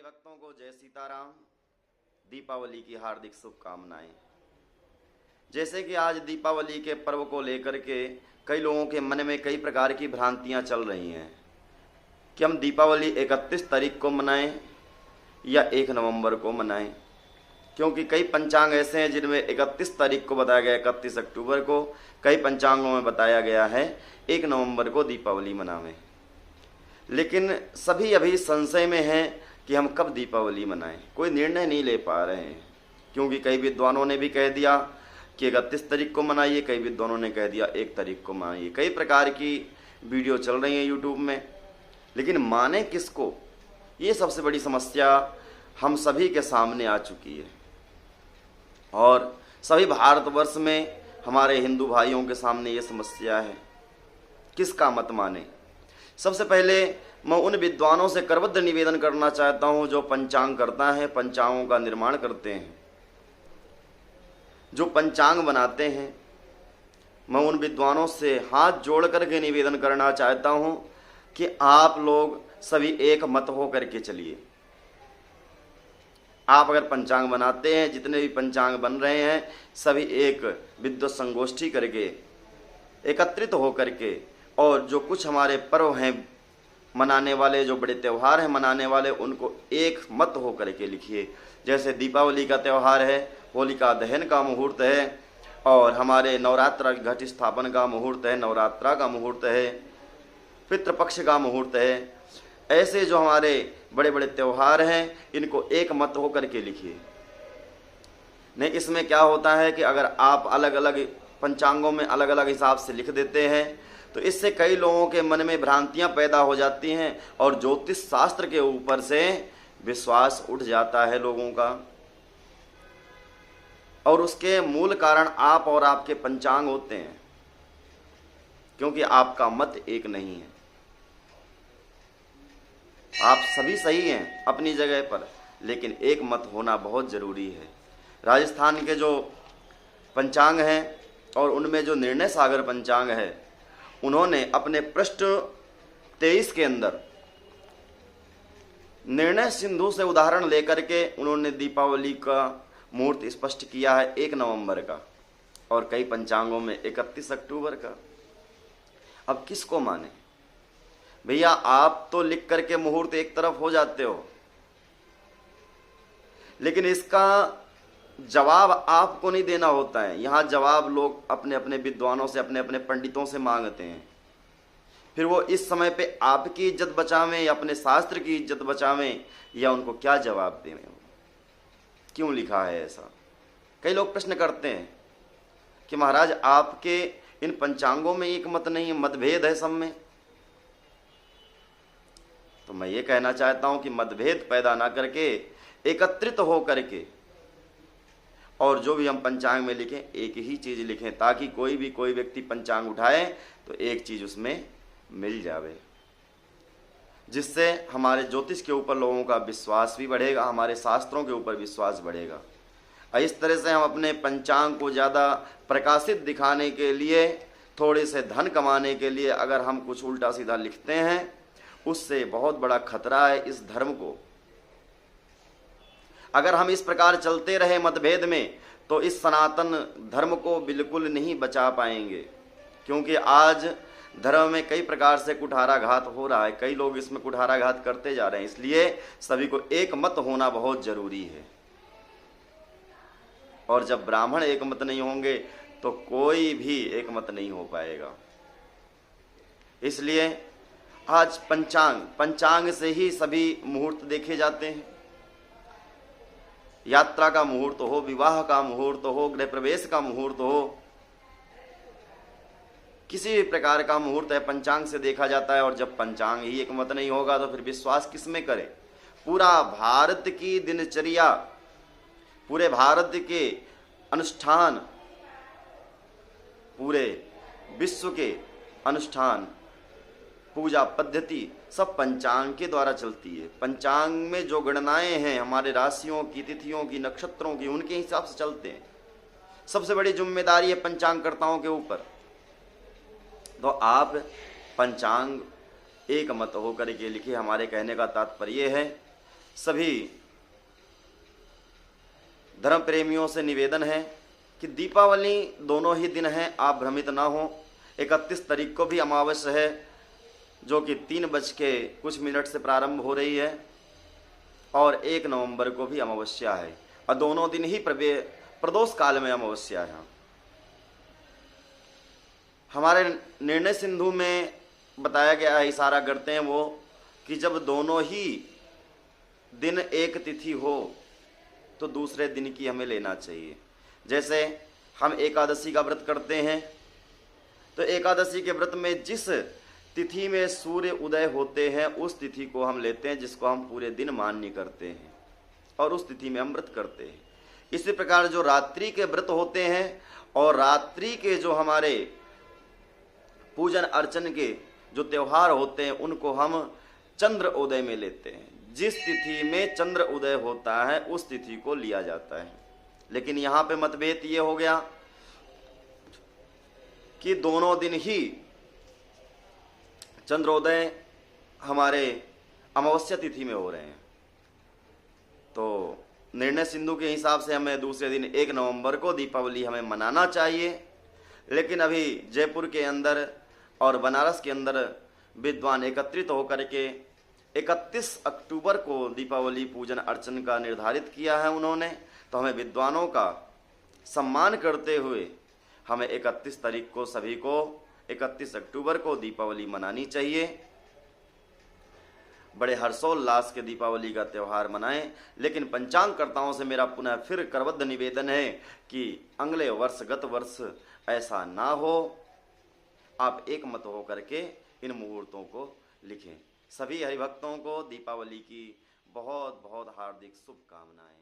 भक्तों को जय सीताराम। दीपावली की हार्दिक शुभकामनाएं। जैसे कि आज दीपावली के पर्व को लेकर के कई लोगों के मन में कई प्रकार की भ्रांतियां चल रही हैं कि हम दीपावली 31 तारीख को मनाएं या 1 नवंबर को मनाएं, क्योंकि कई पंचांग ऐसे हैं जिनमें 31 तारीख को बताया गया 31 अक्टूबर को, कई पंचांगों में बताया गया है 1 नवंबर को दीपावली मनावें। लेकिन सभी अभी संशय में हैं कि हम कब दीपावली मनाएं, कोई निर्णय नहीं ले पा रहे हैं, क्योंकि कई विद्वानों ने भी कह दिया कि 31 तारीख को मनाइए, कई विद्वानों ने कह दिया 1 तारीख को मनाइए। कई प्रकार की वीडियो चल रही हैं यूट्यूब में, लेकिन माने किसको, ये सबसे बड़ी समस्या हम सभी के सामने आ चुकी है और सभी भारतवर्ष में हमारे हिंदू भाइयों के सामने ये समस्या है, किसका मत माने। सबसे पहले मैं उन विद्वानों से करबद्ध निवेदन करना चाहता हूं जो पंचांग करता है, पंचांगों का निर्माण करते हैं, जो पंचांग बनाते हैं। मैं उन विद्वानों से हाथ जोड़ करके निवेदन करना चाहता हूं कि आप लोग सभी एक मत हो करके चलिए। आप अगर पंचांग बनाते हैं, जितने भी पंचांग बन रहे हैं, सभी एक विद्वत संगोष्ठी करके एकत्रित हो करके, और जो कुछ हमारे पर्व हैं मनाने वाले, जो बड़े त्यौहार हैं मनाने वाले, उनको एक मत हो करके लिखिए। जैसे दीपावली का त्यौहार है, होलिका दहन का मुहूर्त है, और हमारे नवरात्र घट स्थापन का मुहूर्त है, नवरात्रा का मुहूर्त है, पितृपक्ष का मुहूर्त है। ऐसे जो हमारे बड़े बड़े त्यौहार हैं, इनको एक मत हो करके लिखिए। नहीं, इसमें क्या होता है कि अगर आप अलग अलग पंचांगों में अलग अलग हिसाब से लिख देते हैं तो इससे कई लोगों के मन में भ्रांतियां पैदा हो जाती हैं और ज्योतिष शास्त्र के ऊपर से विश्वास उठ जाता है लोगों का, और उसके मूल कारण आप और आपके पंचांग होते हैं, क्योंकि आपका मत एक नहीं है। आप सभी सही हैं अपनी जगह पर, लेकिन एक मत होना बहुत ज़रूरी है। राजस्थान के जो पंचांग हैं और उनमें जो निर्णय सागर पंचांग है, उन्होंने अपने पृष्ठ 23 के अंदर निर्णय सिंधु से उदाहरण लेकर के उन्होंने दीपावली का मुहूर्त स्पष्ट किया है 1 नवंबर का, और कई पंचांगों में 31 अक्टूबर का। अब किसको माने भैया? आप तो लिख करके मुहूर्त एक तरफ हो जाते हो, लेकिन इसका जवाब आपको नहीं देना होता है। यहाँ जवाब लोग अपने अपने विद्वानों से, अपने अपने पंडितों से मांगते हैं। फिर वो इस समय पे आपकी इज्जत बचावें या अपने शास्त्र की इज्जत बचावें, या उनको क्या जवाब दें, क्यों लिखा है ऐसा। कई लोग प्रश्न करते हैं कि महाराज आपके इन पंचांगों में एक मत नहीं है, मतभेद है सब में। तो मैं ये कहना चाहता हूं कि मतभेद पैदा ना करके एकत्रित हो करके, और जो भी हम पंचांग में लिखें एक ही चीज़ लिखें, ताकि कोई व्यक्ति पंचांग उठाए तो एक चीज़ उसमें मिल जावे, जिससे हमारे ज्योतिष के ऊपर लोगों का विश्वास भी बढ़ेगा, हमारे शास्त्रों के ऊपर विश्वास बढ़ेगा। इस तरह से हम अपने पंचांग को ज़्यादा प्रकाशित दिखाने के लिए, थोड़े से धन कमाने के लिए अगर हम कुछ उल्टा सीधा लिखते हैं, उससे बहुत बड़ा खतरा है इस धर्म को। अगर हम इस प्रकार चलते रहे मतभेद में, तो इस सनातन धर्म को बिल्कुल नहीं बचा पाएंगे, क्योंकि आज धर्म में कई प्रकार से कुठाराघात हो रहा है, कई लोग इसमें कुठाराघात करते जा रहे हैं। इसलिए सभी को एक मत होना बहुत जरूरी है, और जब ब्राह्मण एक मत नहीं होंगे तो कोई भी एक मत नहीं हो पाएगा। इसलिए आज पंचांग से ही सभी मुहूर्त देखे जाते हैं। यात्रा का मुहूर्त हो, विवाह का मुहूर्त हो, गृह प्रवेश का मुहूर्त हो, किसी भी प्रकार का मुहूर्त है पंचांग से देखा जाता है। और जब पंचांग ही एक मत नहीं होगा तो फिर विश्वास किस में करें? पूरा भारत की दिनचर्या, पूरे भारत के अनुष्ठान, पूरे विश्व के अनुष्ठान, पूजा पद्धति सब पंचांग के द्वारा चलती है। पंचांग में जो गणनाएं हैं हमारे राशियों की, तिथियों की, नक्षत्रों की, उनके हिसाब से चलते हैं। सबसे बड़ी जिम्मेदारी है पंचांगकर्ताओं के ऊपर। तो आप पंचांग एक मत होकर के लिखिए। हमारे कहने का तात्पर्य है सभी धर्म प्रेमियों से निवेदन है कि दीपावली दोनों ही दिन हैं, आप भ्रमित ना हो। 31 तारीख को भी अमावस्या है, जो कि 3:00 से प्रारंभ हो रही है, और 1 नवंबर को भी अमावस्या है, और दोनों दिन ही प्रदोष काल में अमावस्या है। हमारे निर्णय सिंधु में बताया गया है, इशारा करते हैं वो, कि जब दोनों ही दिन एक तिथि हो तो दूसरे दिन की हमें लेना चाहिए। जैसे हम एकादशी का व्रत करते हैं, तो एकादशी के व्रत में जिस तिथि में सूर्य उदय होते हैं उस तिथि को हम लेते हैं, जिसको हम पूरे दिन मान्य करते हैं, और उस तिथि में हम व्रत करते हैं। इसी प्रकार जो रात्रि के व्रत होते हैं और रात्रि के जो हमारे पूजन अर्चन के जो त्यौहार होते हैं, उनको हम चंद्र उदय में लेते हैं। जिस तिथि में चंद्र उदय होता है उस तिथि को लिया जाता है। लेकिन यहाँ पे मतभेद ये हो गया कि दोनों दिन ही चंद्रोदय हमारे अमावस्या तिथि में हो रहे हैं। तो निर्णय सिंधु के हिसाब से हमें दूसरे दिन 1 नवंबर को दीपावली हमें मनाना चाहिए। लेकिन अभी जयपुर के अंदर और बनारस के अंदर विद्वान एकत्रित होकर के 31 अक्टूबर को दीपावली पूजन अर्चन का निर्धारित किया है उन्होंने। तो हमें विद्वानों का सम्मान करते हुए हमें 31 तारीख को सभी को 31 अक्टूबर को दीपावली मनानी चाहिए। बड़े हर्षोल्लास के दीपावली का त्यौहार मनाएं। लेकिन पंचांगकर्ताओं से मेरा पुनः फिर करबद्ध निवेदन है कि अगले वर्ष गत वर्ष ऐसा ना हो। आप एक मत हो करके इन मुहूर्तों को लिखें। सभी हरिभक्तों को दीपावली की बहुत बहुत हार्दिक शुभकामनाएं।